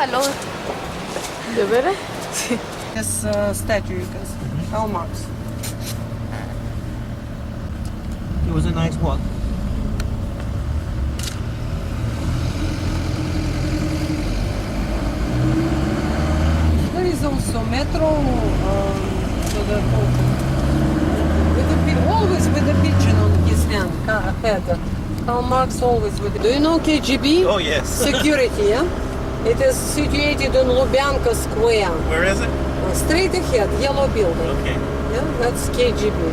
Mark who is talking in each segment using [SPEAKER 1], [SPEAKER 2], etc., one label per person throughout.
[SPEAKER 1] Hello. ¿Dovere?
[SPEAKER 2] This statue, you can see. Karl Marx.
[SPEAKER 3] It was a nice walk.
[SPEAKER 2] There is also metro to the always with the pigeon on his head. Karl Marx always with it. Do you know KGB?
[SPEAKER 3] Oh, yes.
[SPEAKER 2] Security, yeah? It is situated in Lubyanka Square.
[SPEAKER 3] Where is it?
[SPEAKER 2] Straight ahead, yellow building.
[SPEAKER 3] Okay.
[SPEAKER 2] Yeah, that's KGB.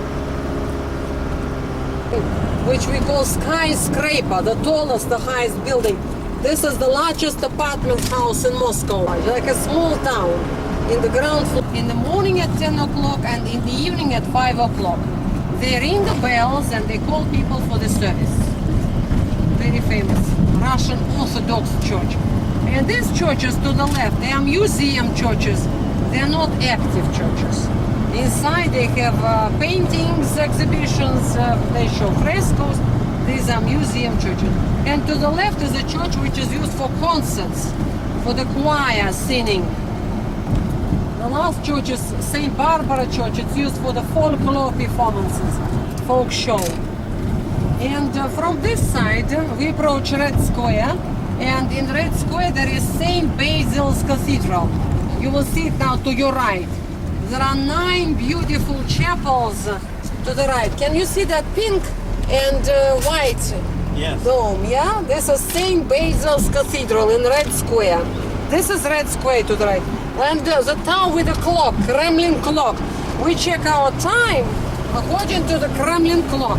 [SPEAKER 2] Which we call skyscraper, the tallest, the highest building. This is the largest apartment house in Moscow, like a small town. In the ground floor. In the morning at 10 o'clock and in the evening at 5 o'clock. They ring the bells and they call people for the service. Very famous Russian Orthodox church. And these churches to the left, they are museum churches. They are not active churches. Inside they have paintings, exhibitions, they show frescoes. These are museum churches. And to the left is a church which is used for concerts, for the choir singing. The last church is St. Barbara Church. It's used for the folklore performances, folk show. And from this side, we approach Red Square. And in Red Square, there is St. Basil's Cathedral. You will see it now to your right. There are 9 beautiful chapels to the right. Can you see that pink and white
[SPEAKER 3] Yes.
[SPEAKER 2] dome? Yeah, this is St. Basil's Cathedral in Red Square. This is Red Square to the right. And the town with the clock, Kremlin clock. We check our time according to the Kremlin clock.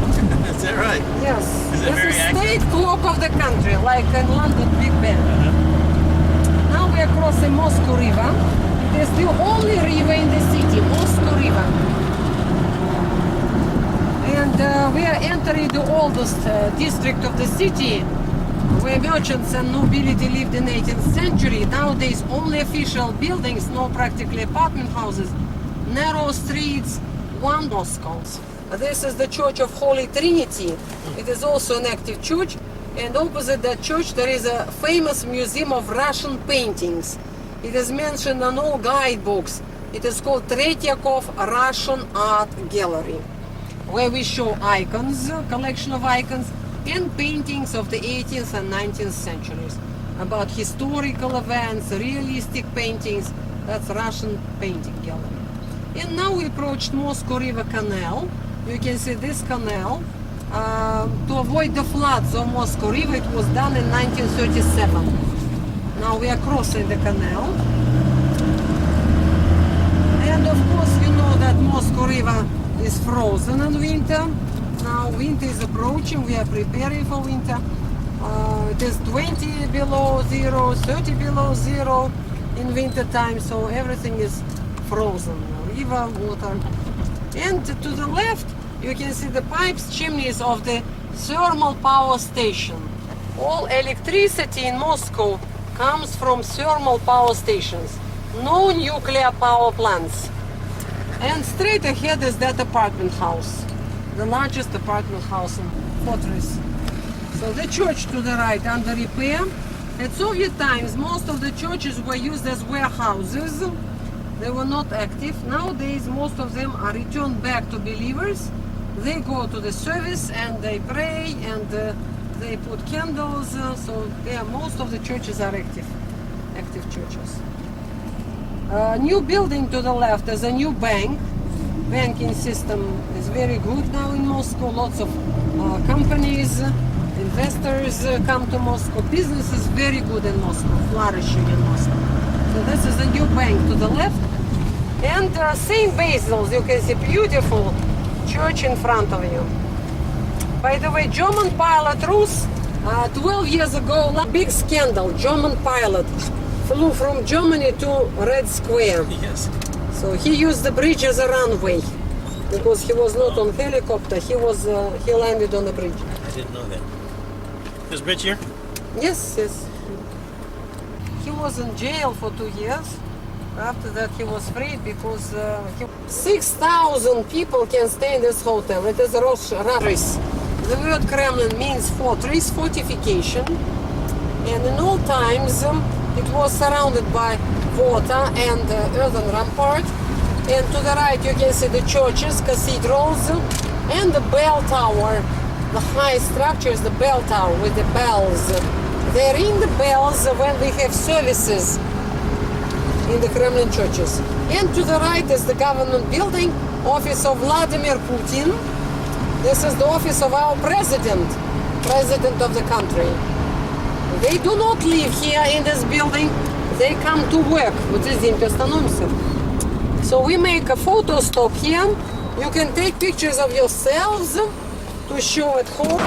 [SPEAKER 3] Is that right?
[SPEAKER 2] Yes.
[SPEAKER 3] Is it
[SPEAKER 2] This
[SPEAKER 3] very
[SPEAKER 2] is
[SPEAKER 3] accurate?
[SPEAKER 2] state clock of the country, like in London Big Ben. Now we are crossing Moscow River. It is the only river in the city, Moscow River. And we are entering the oldest district of the city, where merchants and nobility lived in the 18th century. Nowadays, only official buildings, no practically apartment houses, narrow streets, one Moscow. This is the Church of Holy Trinity. It is also an active church. And opposite that church, there is a famous museum of Russian paintings. It is mentioned on all guidebooks. It is called Tretyakov Russian Art Gallery, where we show icons, collection of icons, and paintings of the 18th and 19th centuries about historical events, realistic paintings. That's Russian painting gallery. And now we approached Moscow River Canal. You can see this canal. To avoid the floods of Moscow River, it was done in 1937. Now we are crossing the canal. And of course you know that Moscow River is frozen in winter. Now winter is approaching, we are preparing for winter. It is 20 below zero, 30 below zero in winter time, so everything is frozen. River, water. And to the left you can see the pipes, chimneys of the thermal power station. All electricity in Moscow comes from thermal power stations. No nuclear power plants. And straight ahead is that apartment house, the largest apartment house in Fortress. So the church to the right under repair. At Soviet times, most of the churches were used as warehouses. They were not active. Nowadays, most of them are returned back to believers. They go to the service and they pray and they put candles. So yeah, most of the churches are active churches. New building to the left is a new bank. Banking system is very good now in Moscow. Lots of companies, investors come to Moscow. Business is very good in Moscow, flourishing in Moscow. So this is a new bank to the left. And St. Basil's, you can see beautiful church in front of you. By the way, German pilot Rus, 12 years ago, big scandal. German pilot flew from Germany to Red Square.
[SPEAKER 3] Yes.
[SPEAKER 2] So he used the bridge as a runway because he was not on helicopter. He landed on the bridge.
[SPEAKER 3] I didn't know that. This bridge here?
[SPEAKER 2] Yes, yes. He was in jail for 2 years. After that, he was freed because 6,000 people can stay in this hotel. It is Rosh. The word Kremlin means fortress, fortification. And in all times, It was surrounded by water and earthen rampart. And to the right you can see the churches, cathedrals, and the bell tower. The high structure is the bell tower with the bells. They ring the bells when we have services in the Kremlin churches. And to the right is the government building, office of Vladimir Putin. This is the office of our president of the country. They do not live here in this building. They come to work. Вот здесь день остановимся. So we make a photo stop here. You can take pictures of yourselves to show at home.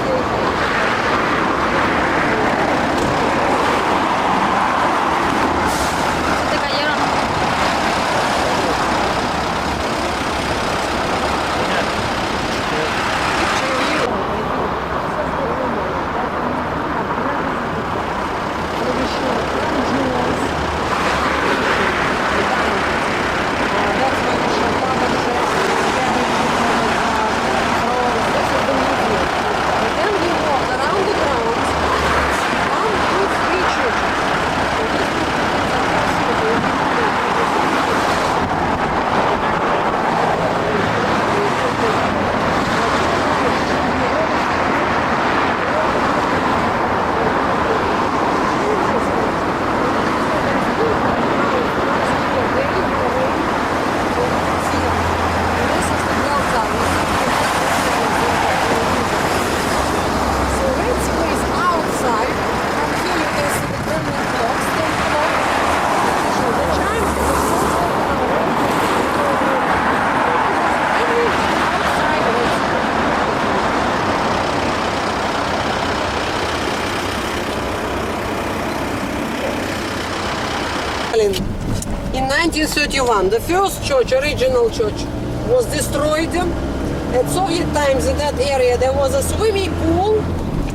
[SPEAKER 2] In 1931, the first church, original church, was destroyed. At Soviet times in that area there was a swimming pool,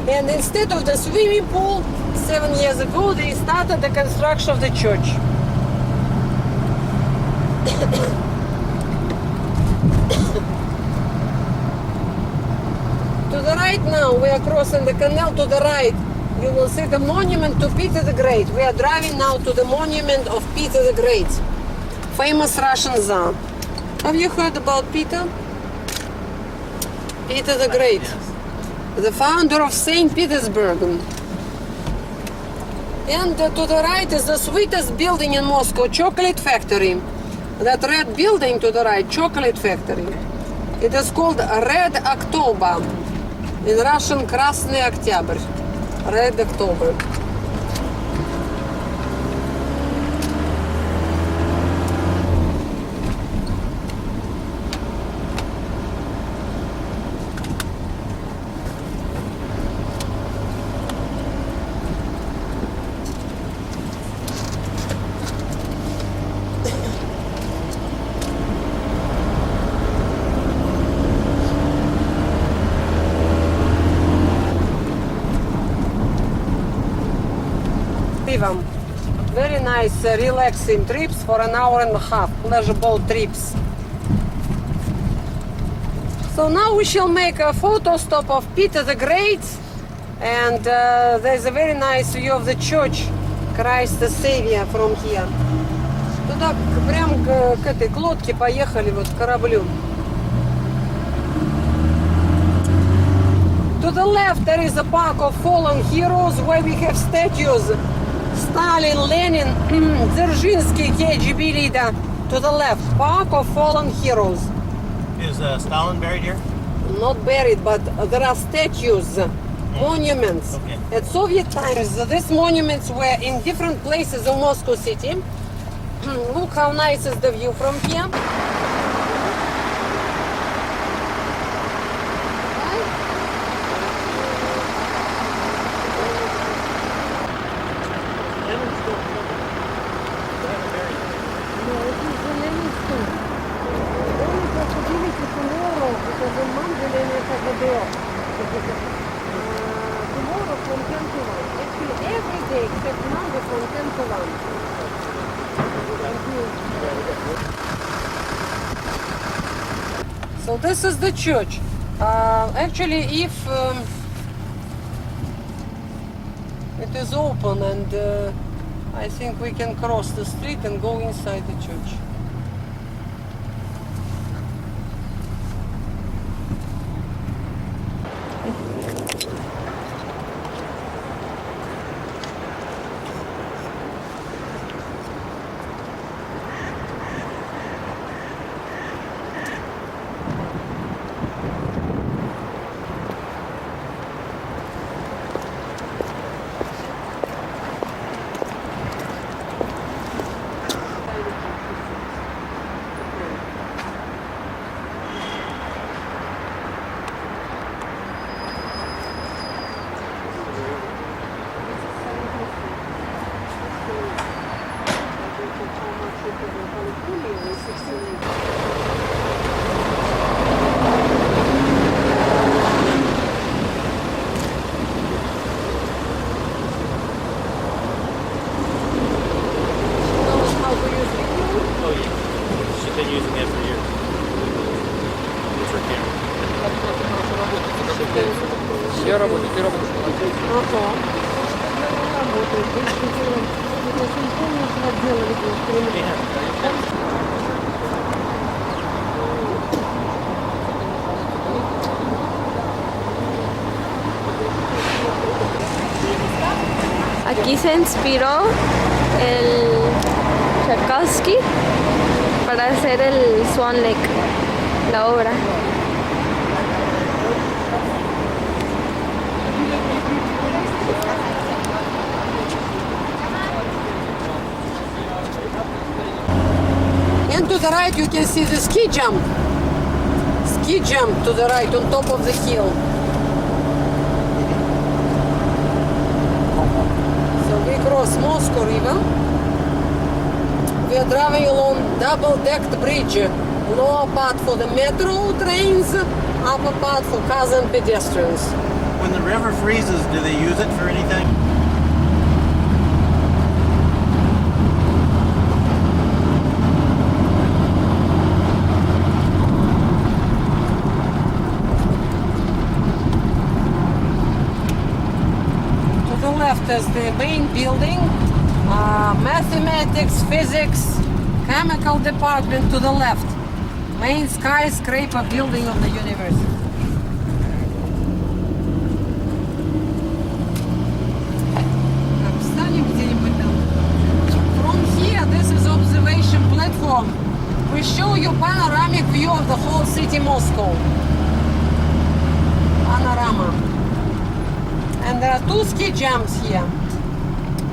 [SPEAKER 2] and instead of the swimming pool, 7 years ago they started the construction of the church. To the right now, we are crossing the canal. To the right, you will see the monument to Peter the Great. We are driving now to the monument of Peter the Great, famous Russian Tsar. Have you heard about Peter? Peter the Great, the founder of St. Petersburg. And to the right is the sweetest building in Moscow, Chocolate Factory. That red building to the right, Chocolate Factory. It is called Red October. In Russian, Krasny Oktyabr. Red October. Pivam. Very nice, relaxing trips for an hour and a half, pleasure boat trips. So now we shall make a photo stop of Peter the Great, and there's a very nice view of the church, Christ the Savior from here. Туда прям к этой к лодке поехали, вот к кораблю. To the left there is a park of fallen heroes where we have statues. Stalin, Lenin, Dzerzhinsky, KGB leader. To the left, park of fallen heroes.
[SPEAKER 3] Is Stalin buried here?
[SPEAKER 2] Not buried, but there are statues, monuments.
[SPEAKER 3] Okay.
[SPEAKER 2] At Soviet times, these monuments were in different places of Moscow city. Look how nice is the view from here. Tomorrow from 10 to 1. Actually, every day except Monday from 10 to 1. So this is the church. Actually, if it is open and I think we can cross the street and go inside the church.
[SPEAKER 3] Oh yeah. She's been using it for years. It's her camera.
[SPEAKER 4] Я работаю, ты работаешь.
[SPEAKER 1] Aquí se inspiró el Tchaikovsky para hacer el Swan Lake, la obra.
[SPEAKER 2] And to the right you can see the ski jump. Ski jump to the right on top of the hill. So we cross Moscow River. We are driving along double-decked bridge. Lower part for the metro trains, upper part for cars and pedestrians.
[SPEAKER 3] When the river freezes, do they use it for anything?
[SPEAKER 2] To the left is the main building, mathematics, physics, chemical department to the left. Main skyscraper building of the university. From here, this is observation platform. We show you panoramic view of the whole city Moscow. Panorama. And there are two ski jumps here.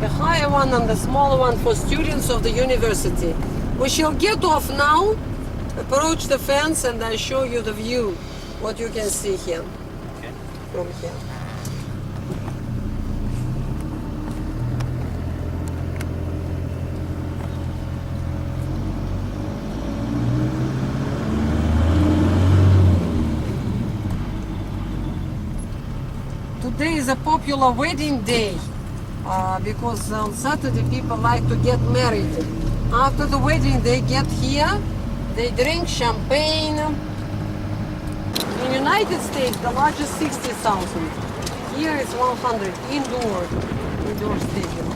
[SPEAKER 2] The higher one and the smaller one for students of the university. We shall get off now, approach the fence, and I show you the view, what you can see here,
[SPEAKER 3] Okay.
[SPEAKER 2] from here. Today is a popular wedding day because on Saturday people like to get married. After the wedding they get here, they drink champagne. In United States the largest 60,000. Here is 100 indoor stadium.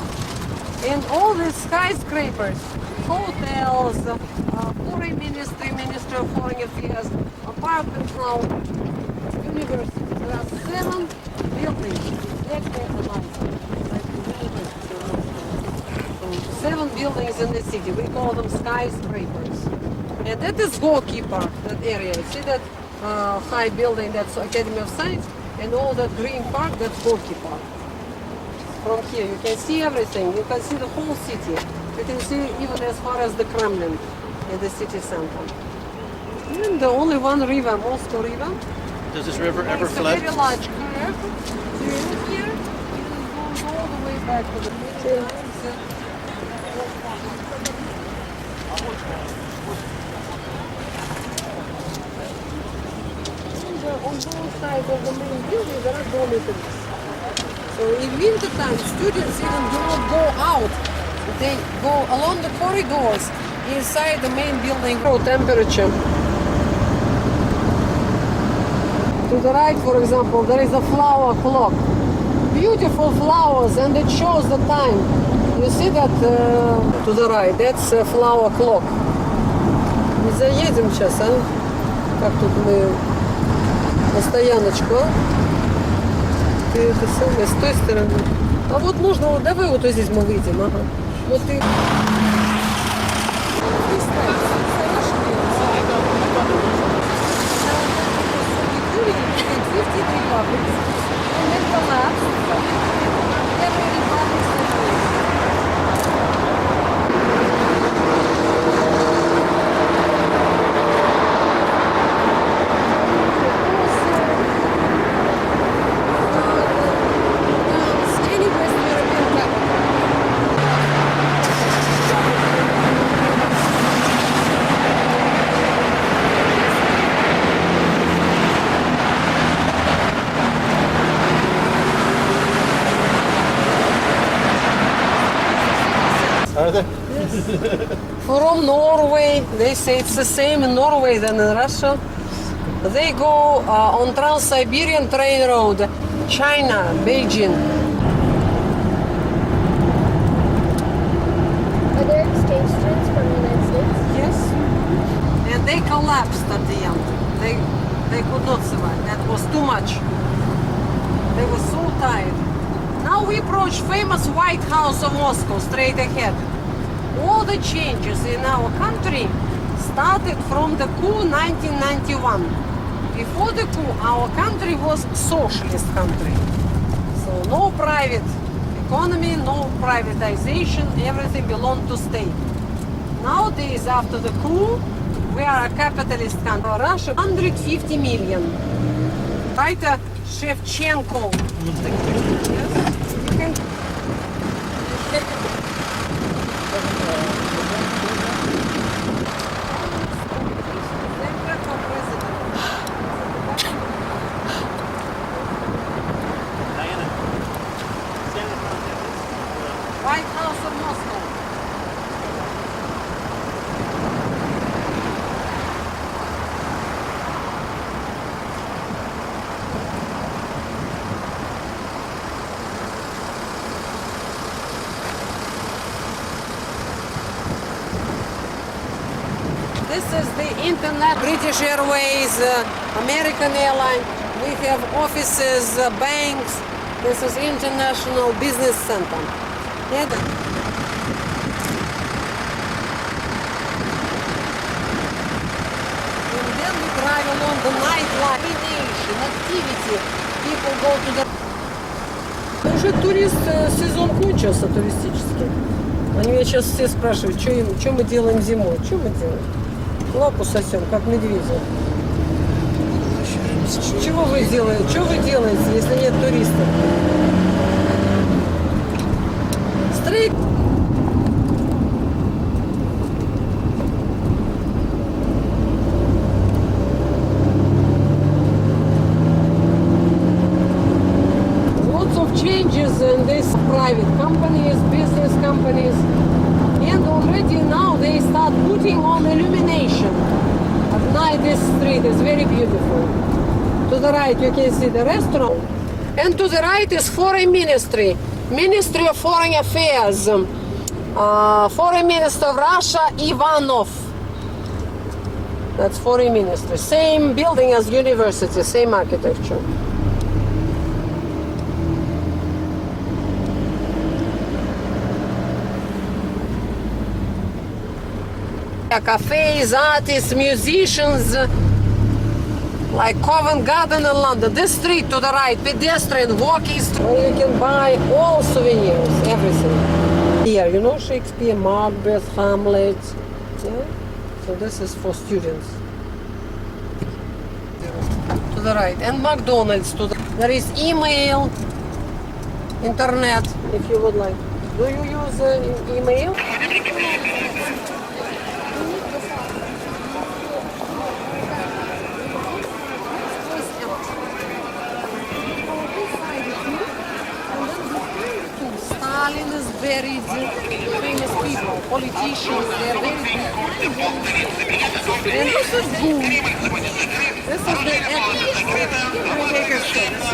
[SPEAKER 2] And all these skyscrapers, hotels, foreign ministry, Ministry of Foreign Affairs, apartment now, university. There are 7 buildings. Exactly at the line. Like the university of Moscow. So 7 buildings in the city. We call them skyscrapers. And that is Gorky Park, that area. You see that high building, that's Academy of Science, and all that green park, that's Gorky Park. From here you can see everything. You can see the whole city. You can see even as far as the Kremlin in the city center. And the only one river, Moscow River.
[SPEAKER 3] Does this river ever
[SPEAKER 2] It's a
[SPEAKER 3] flood?
[SPEAKER 2] very large curve. Through here, it goes all the way back to the beach. On both sides of the main building there are dormitories. So in winter time, students even do not go out. They go along the corridors inside the main building. Low temperature. To the right, for example, there is a flower clock. Beautiful flowers, and it shows the time. You see that to the right? That's flower clock. Не заедем сейчас, а? Как тут мы на стояночку, а? Ты это самое, с той стороны. А вот можно, вот давай вот здесь мы выйдем, ага. Вот ты...
[SPEAKER 3] Are there?
[SPEAKER 2] From Norway, they say it's the same in Norway than in Russia. They go on Trans-Siberian train road, China, Beijing.
[SPEAKER 1] Are there exchange students from the United States?
[SPEAKER 2] Yes. And they collapsed at the end. They could not survive. That was too much. They were so tired. Now we approach famous White House of Moscow straight ahead. All the changes in our country started from the coup 1991. Before the coup, our country was socialist country. So no private economy, no privatization, everything belonged to state. Nowadays, after the coup, we are a capitalist country. Russia, 150 million. Writer Shevchenko. Yes? You can...
[SPEAKER 3] Diana, stand in front of this.
[SPEAKER 2] White House of Moscow. This is the internet, British Airways, American Airlines. We have offices, banks. This is International Business Center. And then we drive along the nightlife, nation, activity. People go to the... Уже сезон кончился туристический. Они меня сейчас все спрашивают, что мы делаем зимой. Что мы делаем? Лапу сосем, как медведя. Чего вы делаете? Что вы делаете, если нет туристов? Стрейк. Lots of changes in these private companies, business companies. And already now they start putting on illumination. At night this street is very beautiful. To the right you can see the restaurant. And to the right is Foreign Ministry. Ministry of Foreign Affairs. Foreign Minister of Russia, Ivanov. That's Foreign Ministry. Same building as university, same architecture. Cafes, artists, musicians, like Covent Garden in London. This street to the right, pedestrian, walking street, where you can buy all souvenirs, everything. Here, you know Shakespeare, Macbeth, Hamlet. Yeah? So this is for students. To the right. And McDonald's to the... There is email, internet, if you would like. Do you use email? Stalin is buried, famous people, politicians, they are very big. And this is boom. This is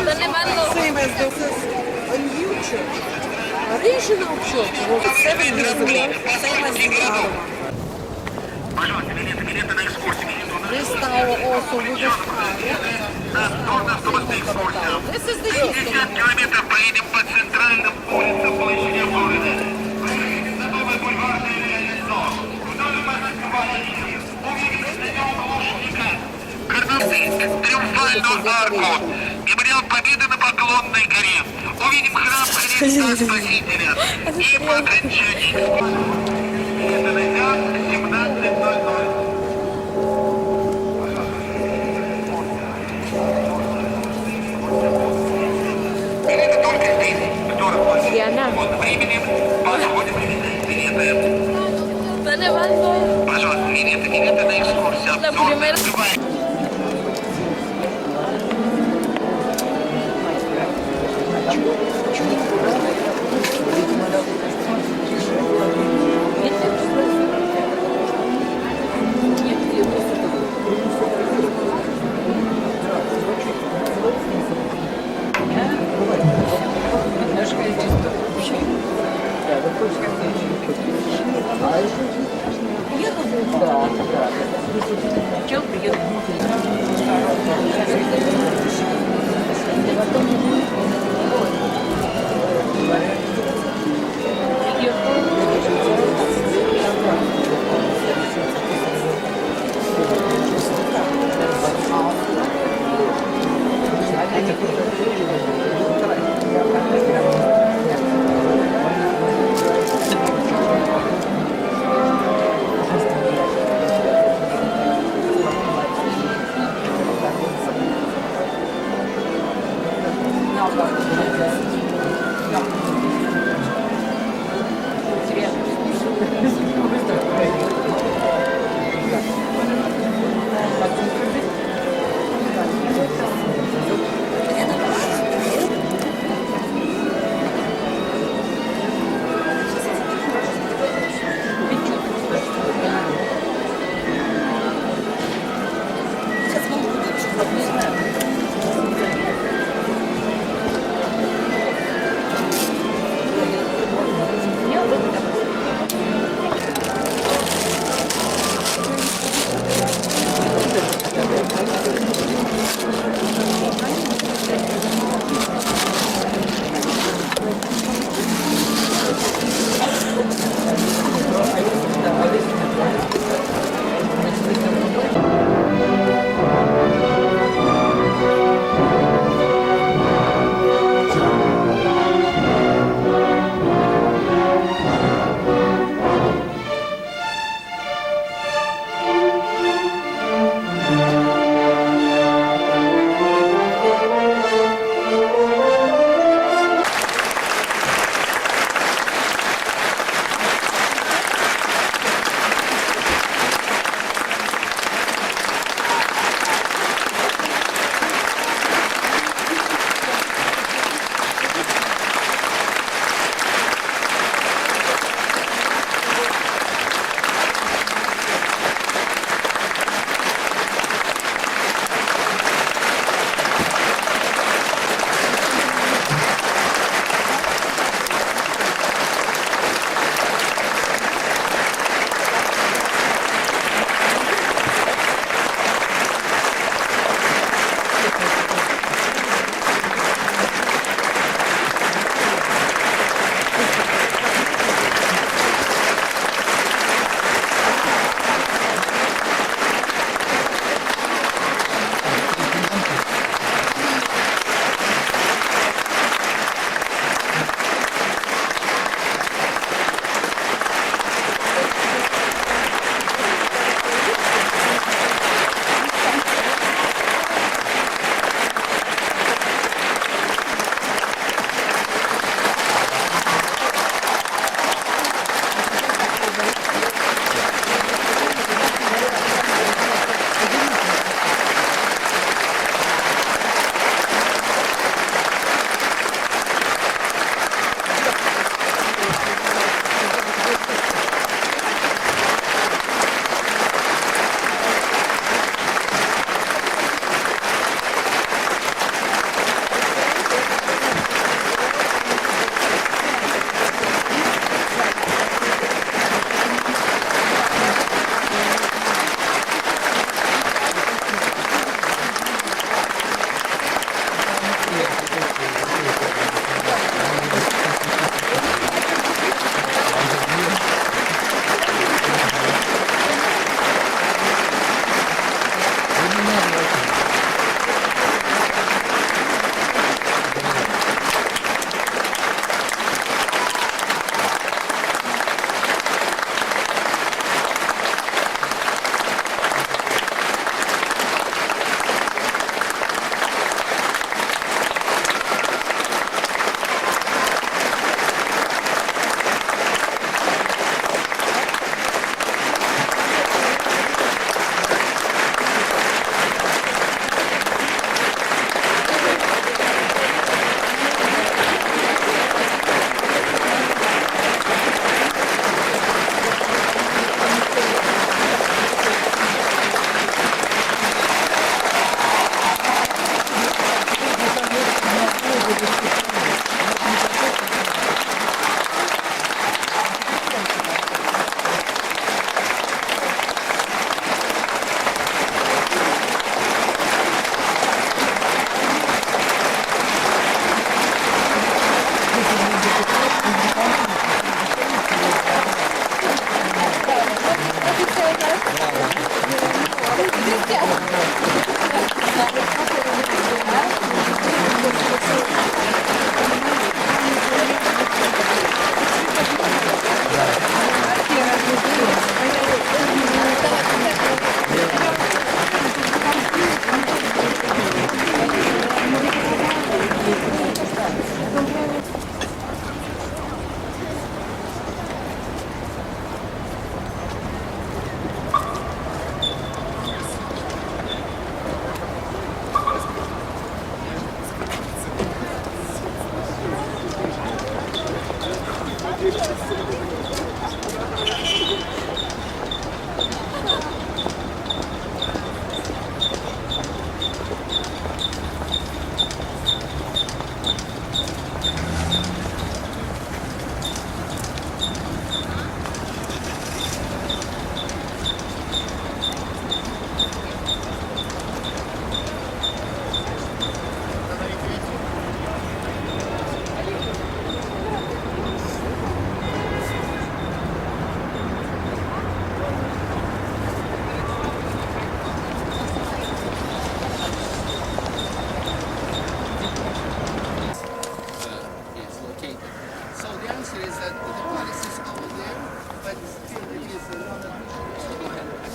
[SPEAKER 2] the same as this is a new church. Рішена взагалі. Це відрізали. Це я вас зібрала.
[SPEAKER 5] Пожалуйста, билеты на экскурсию.
[SPEAKER 2] This is our also biggest area.
[SPEAKER 5] Нужно автобусная экскурсия.
[SPEAKER 2] This is the Houston.
[SPEAKER 5] 50 километров поедем по центральным улицам площади Флориды. Садовый бульвар Лесо. Вдоль Морского линии. Увидим стадион Лужника. Карнавцинск, Триумфальную арку. Мемориал Победы на Поклонной горе. Увидим храм Христа Спасителя. И по окончании это начало 17:00. Билеты только здесь. Кто расплатит? Вот временем подходит билеты. Пожалуйста, билеты на экскурсию. Обзор открывается.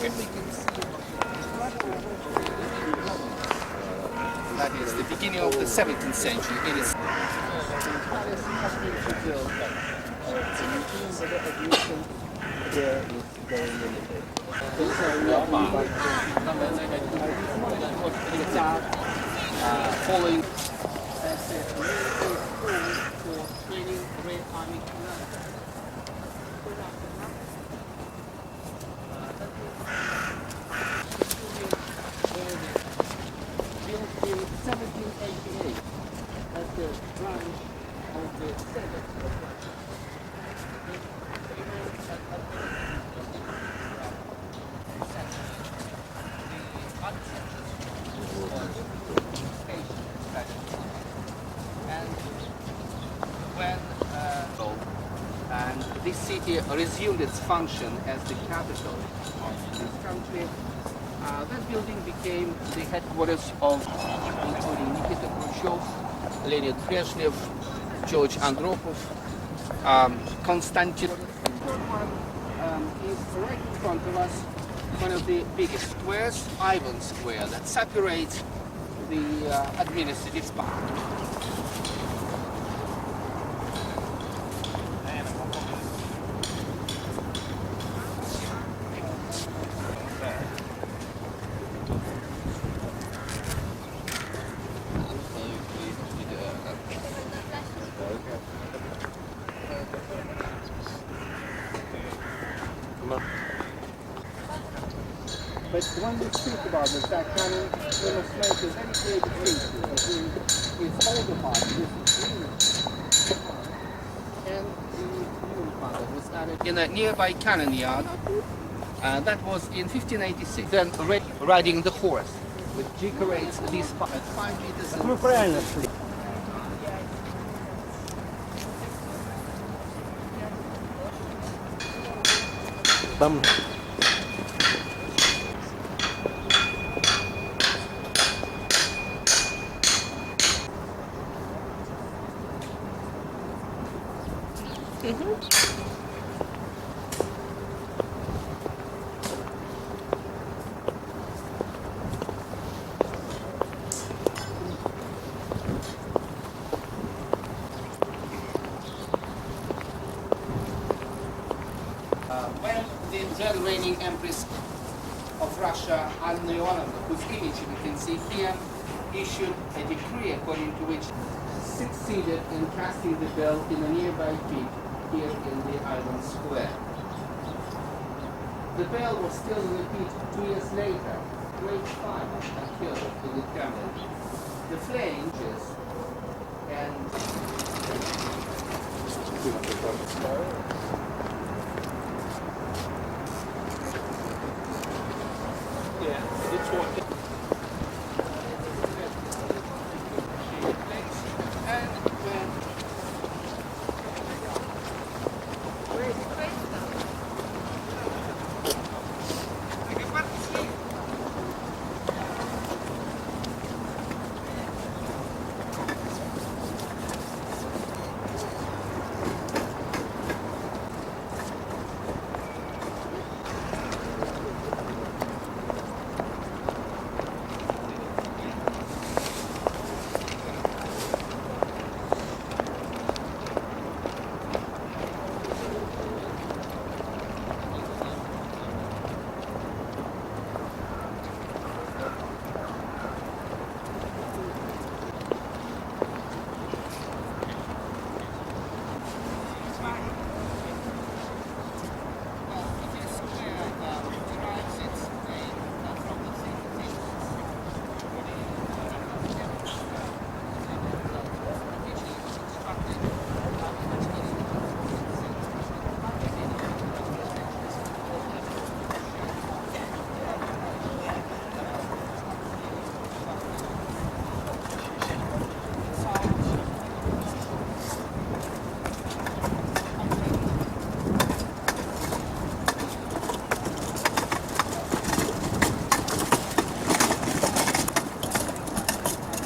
[SPEAKER 6] That is the beginning of the 17th century. It is palace has been rebuilt. The museum for the aviation there is very limited. Following as a military school for training Red Army commanders. Built in 1788 as the branch of the Senate of Russia. And this city resumed its function as the capital of this country. That building became the headquarters of including Nikita Khrushchev, Leonid Brezhnev, George Andropov, Konstantin. The third one is right in front of us, one of the biggest squares, Ivan Square, that separates the administrative part. But when we speak about the Zach Cannon, we must make a very clear distinction between its older part, this and the new part that was added in a nearby cannon yard. That was in 1586. Then riding the horse, which decorates this part at 5 meters.
[SPEAKER 3] Там
[SPEAKER 6] When the then reigning Empress of Russia, Anna Ivanovna, whose image we can see here, issued a decree according to which succeeded in casting the bell in a nearby pit here in the Ivan Square. The bell was still in the pit 2 years later. Great fire occurred in the Kremlin. The flames and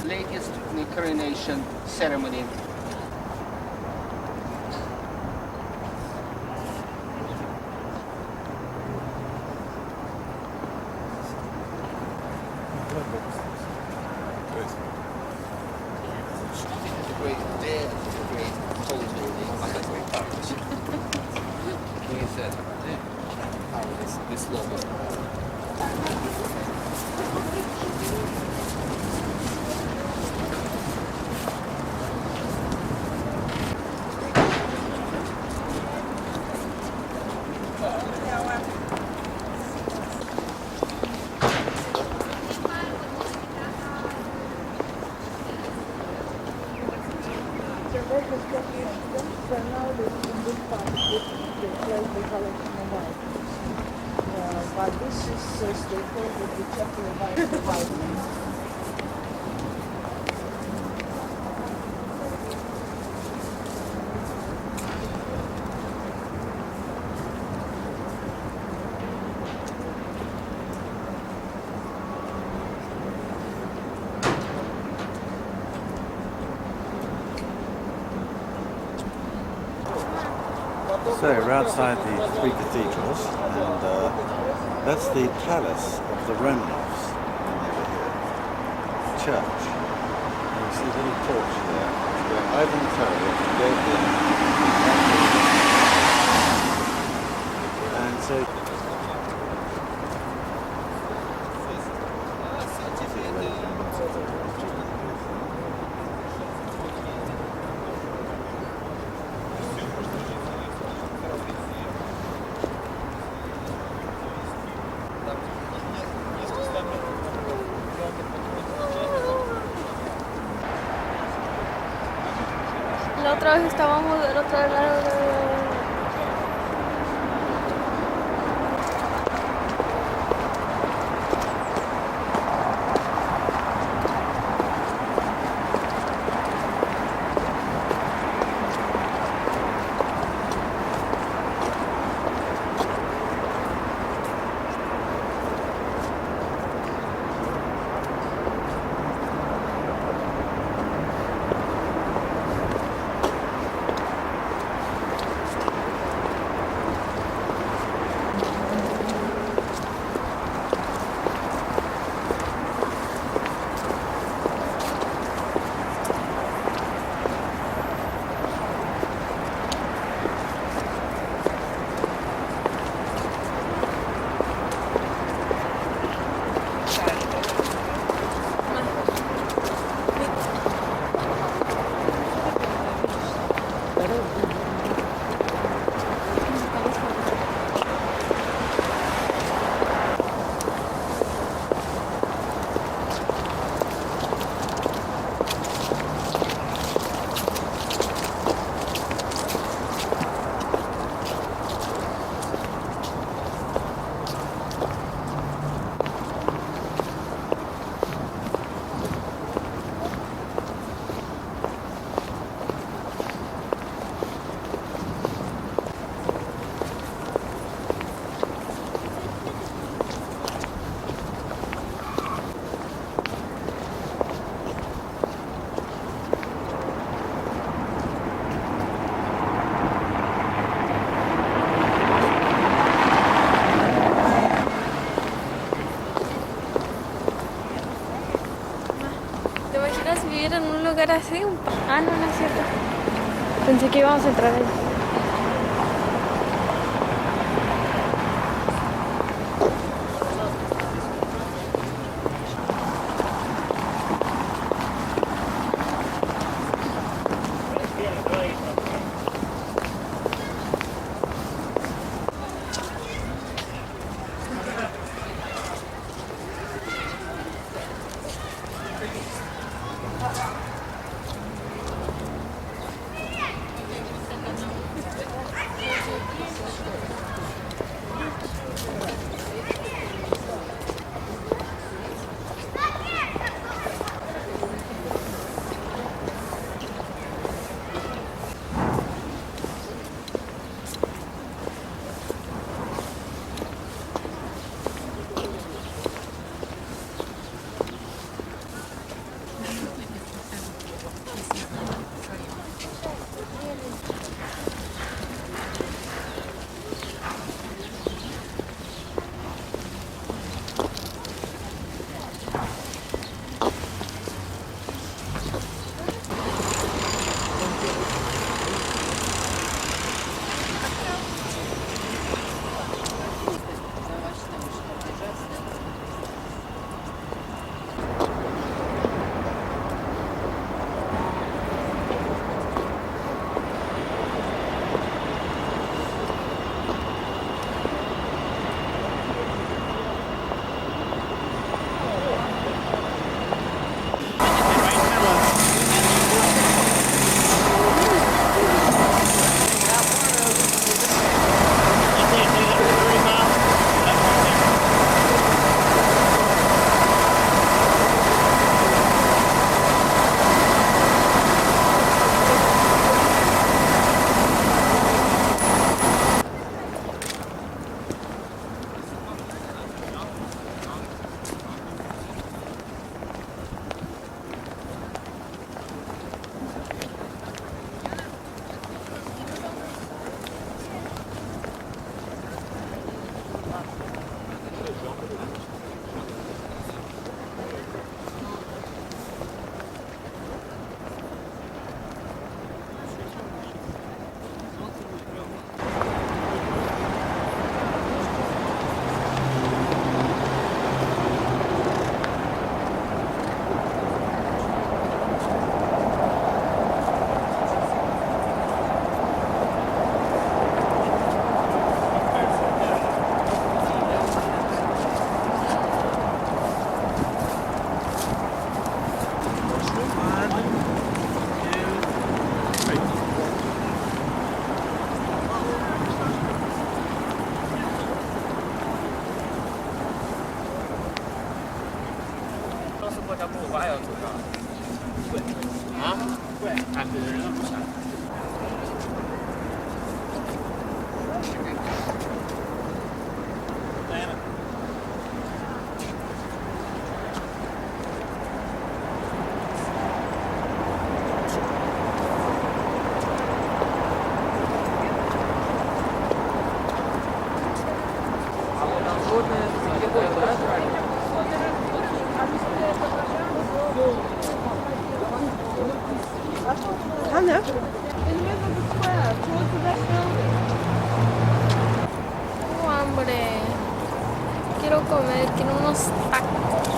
[SPEAKER 6] latest coronation ceremony.
[SPEAKER 7] But this is so straightforward, we check the vitamins.
[SPEAKER 8] So we're outside the three cathedrals, and that's the palace of the Romanovs over here. Church. And you see a little torch there. Where Ivan Terrell gave them. And so
[SPEAKER 1] La otra vez estábamos del otro lado de... ¿Te imaginas vivir en un lugar así? Ah, no, no es cierto. Pensé que íbamos a entrar ahí.
[SPEAKER 3] 他幕后还要多少？啊？啊，对对对，不想。
[SPEAKER 7] Anna?
[SPEAKER 1] Tengo hambre. Quiero comer, quiero unos tacos.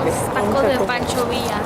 [SPEAKER 1] Unos tacos de Pancho Villa.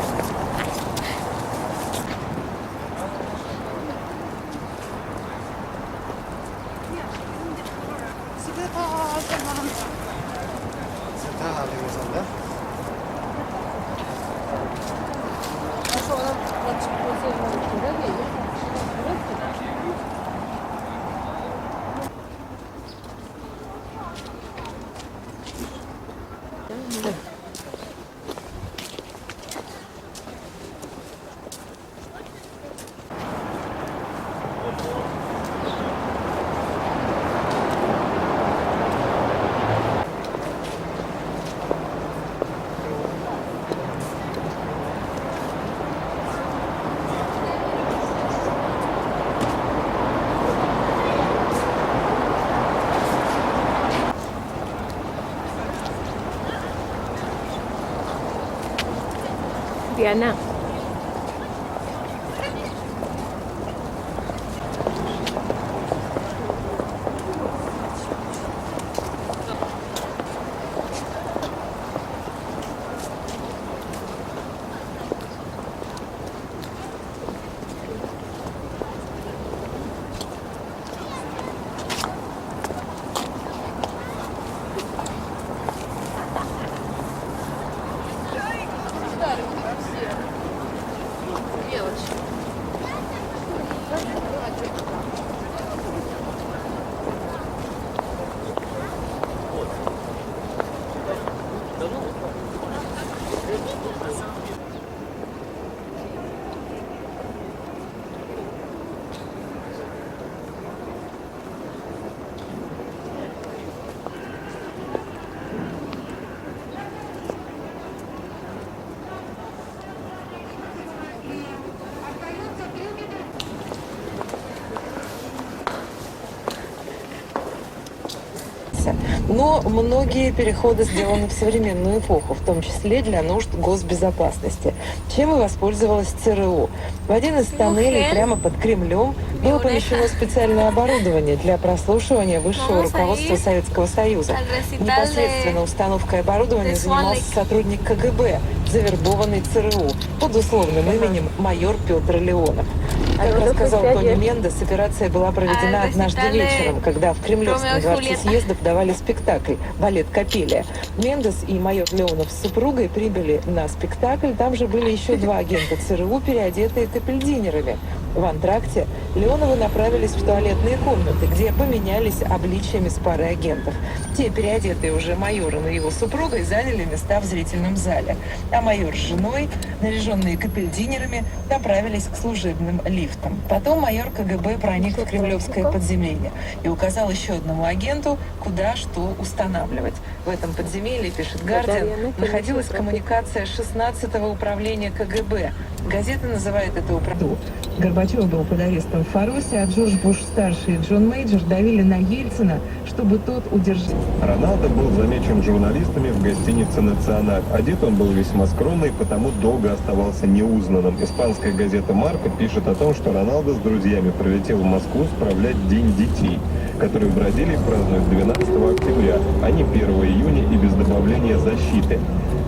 [SPEAKER 1] Diana.
[SPEAKER 2] Но многие переходы сделаны в современную эпоху, в том числе для нужд госбезопасности, чем и воспользовалась ЦРУ. В один из тоннелей прямо под Кремлем было помещено специальное оборудование для прослушивания высшего руководства Советского Союза. Непосредственно установкой оборудования занимался сотрудник КГБ, завербованный ЦРУ, под условным именем майор Петр Леонов. Как рассказал Тони Мендес, операция была проведена однажды вечером, когда в Кремлевском дворце съездов давали спектакль «Балет Капелия». Мендес и майор Леонов с супругой прибыли на спектакль. Там же были еще два агента ЦРУ, переодетые капельдинерами. В антракте Леоновы направились в туалетные комнаты, где поменялись обличиями с парой агентов. Те, переодетые уже майором и его супругой, заняли места в зрительном зале. А майор с женой, наряженные капельдинерами, направились к служебным лифтам. Потом майор КГБ проник в кремлевское подземелье и указал еще одному агенту, куда что устанавливать. В этом подземелье, пишет «Гардиан», находилась коммуникация 16-го управления КГБ. Газета называет это управление. Горбачев был под арестом в Фаросе, а Джордж Буш-старший и Джон Мейджор давили на Ельцина, чтобы тот удержал.
[SPEAKER 9] Роналдо был замечен журналистами в гостинице «Националь». Одет он был весьма скромно и потому долго оставался неузнанным. Испанская газета «Марка» пишет о том, что Роналдо с друзьями прилетел в Москву справлять День детей, который в Бразилии празднуют 12 октября, а не 1 июня и без добавления защиты.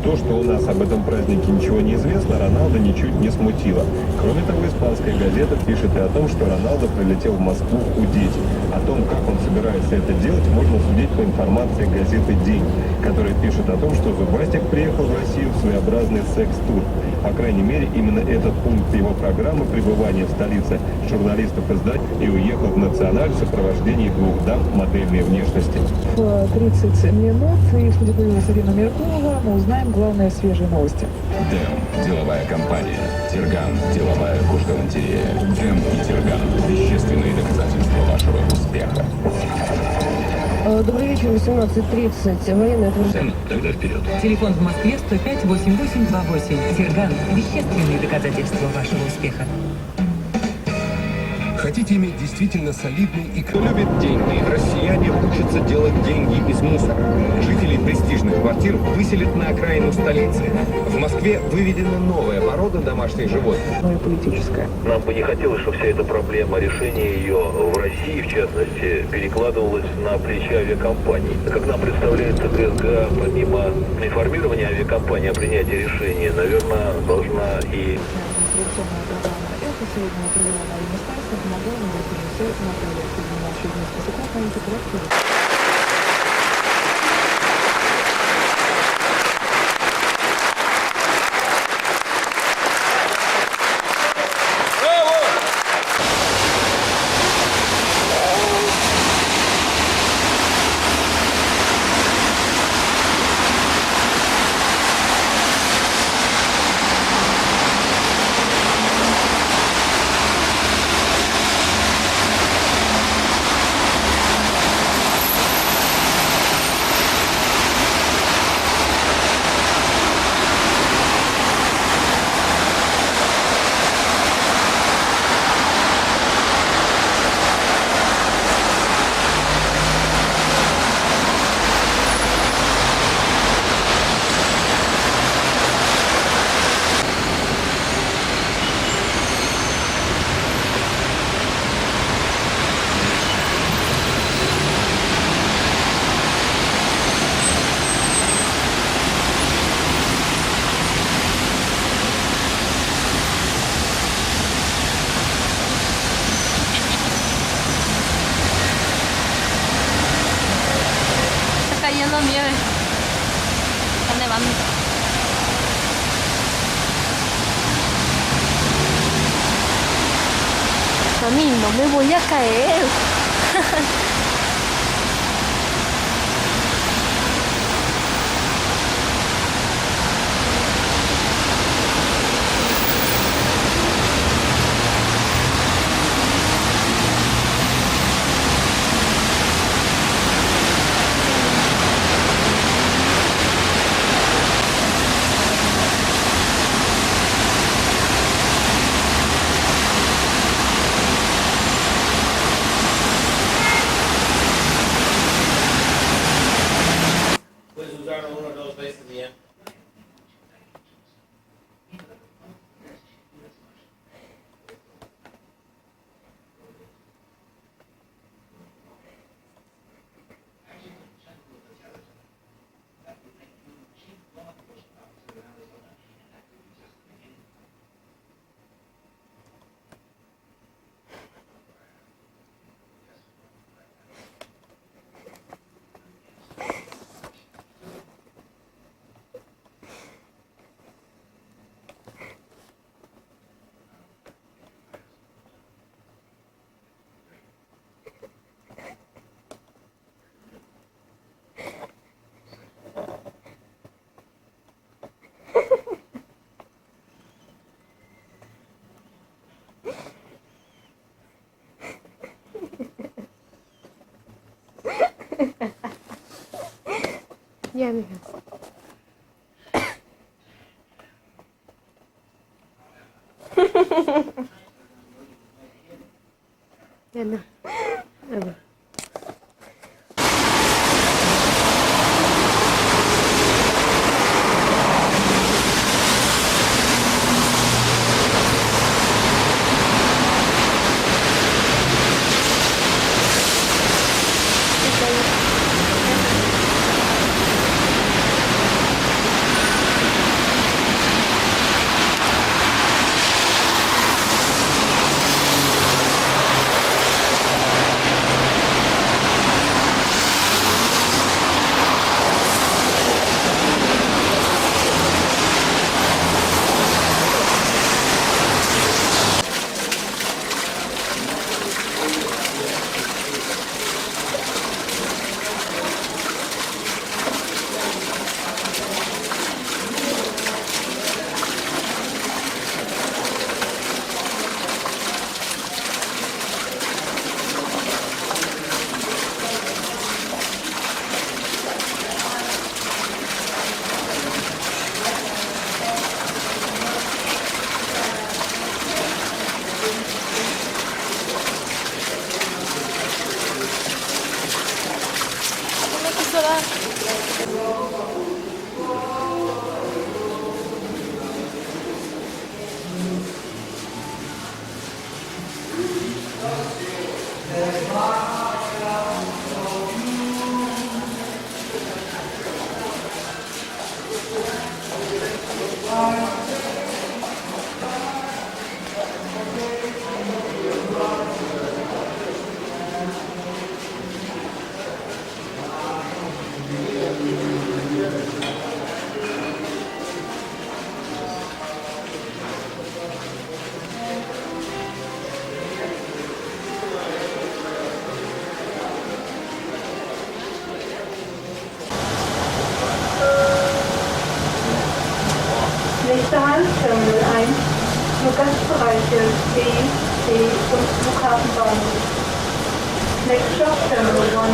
[SPEAKER 9] То, что у нас об этом празднике ничего не известно, Роналдо ничуть не смутило. Кроме того, испанская газета пишет и о том, что Роналдо прилетел в Москву худеть. О том, как он собирается это делать, можно судить по информации газеты «День», которая пишет о том, что Зубастик приехал в Россию в своеобразный секс-тур. По крайней мере, именно этот пункт его программы пребывания в столице журналистов издать и уехал в Националь в сопровождении 2 дам модельной внешности.
[SPEAKER 7] В 30 минут, и, судя по голосу Ирина Меркулова, мы узнаем главные свежие новости.
[SPEAKER 10] ДЭМ – деловая компания. Тирган – деловая бухгалтерия. ДЭМ и Тирган – вещественные доказательства вашего успеха.
[SPEAKER 7] Добрый вечер, 18:30. Военное утверждение.
[SPEAKER 10] Тогда вперед.
[SPEAKER 11] Телефон в Москве 105 8828. Тирган. Вещественные доказательства вашего успеха.
[SPEAKER 10] Хотите иметь действительно солидный и... Кто любит деньги? Россияне учатся делать деньги из мусора. Жителей престижных квартир выселят на окраину столицы. В Москве выведена новая порода домашних животных.
[SPEAKER 7] Ну и политическое.
[SPEAKER 5] Нам бы не хотелось, чтобы вся эта проблема, решение ее в России, в частности, перекладывалась на плечи авиакомпаний. Как нам представляется, ГСГА, помимо информирования авиакомпании о принятии решения, наверное, должна и...
[SPEAKER 7] Это сегодня провела Марина Стасова, помогала мне режиссер Наталья Кузьмина. Через несколько секунд на интерактиве.
[SPEAKER 1] Cayendo nieve. Está nevando. Mami, no me voy a caer.
[SPEAKER 3] Puedes usar uno, dos veces y ya.
[SPEAKER 1] Ya, mija. Ya no. A ver.
[SPEAKER 12] Halterminal 1, nur Gastbereiche B, C und Flughafen Bahnhof. Next stop Terminal 1,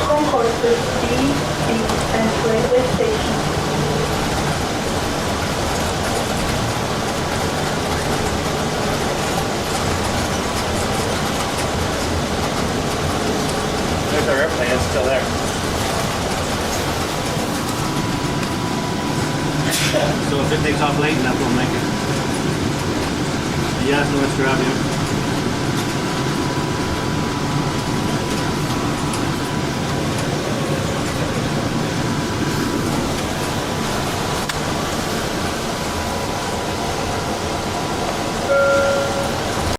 [SPEAKER 12] concourses B, C and railway station.
[SPEAKER 3] There's our airplane, it's still there. So if it takes off late enough, we'll make it. Ясно, что